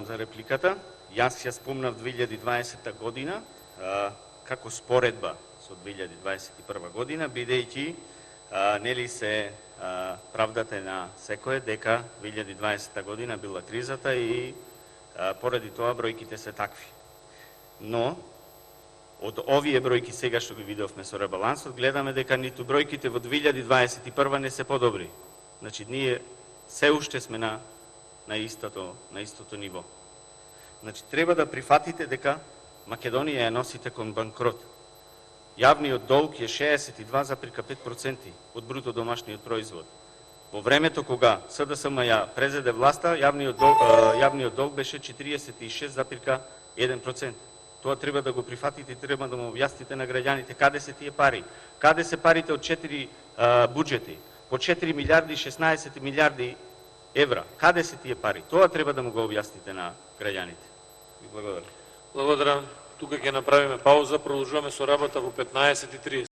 за репликата. Јас ја спомнав 2020 година како споредба со 2021 година, бидејќи нели се правдата на секој дека 2020 година била кризата и поради тоа бројките се такви. Но од овие бројки сега што ги видовме со ребалансот, гледаме дека ниту бројките во 2021 не се подобри. Значи, ние се уште сме на истото ниво. Значи, треба да прифатите дека Македонија ја носите кон банкрот. Јавниот долг е 62,5% од бруто домашниот производ. Во времето кога СДСМ ја презеде власта, јавниот долг беше 46,1%. Тоа треба да го прифатите и треба да му објасните на граѓаните каде се тие пари. Каде се парите од 4 буџети, по 4 милиарди и 16 милиарди евра. Каде се тие пари? Тоа треба да му го објасните на граѓаните. Ви благодарам. Благодарам. Тука ќе направиме пауза, продолжуваме со работа во 15:30.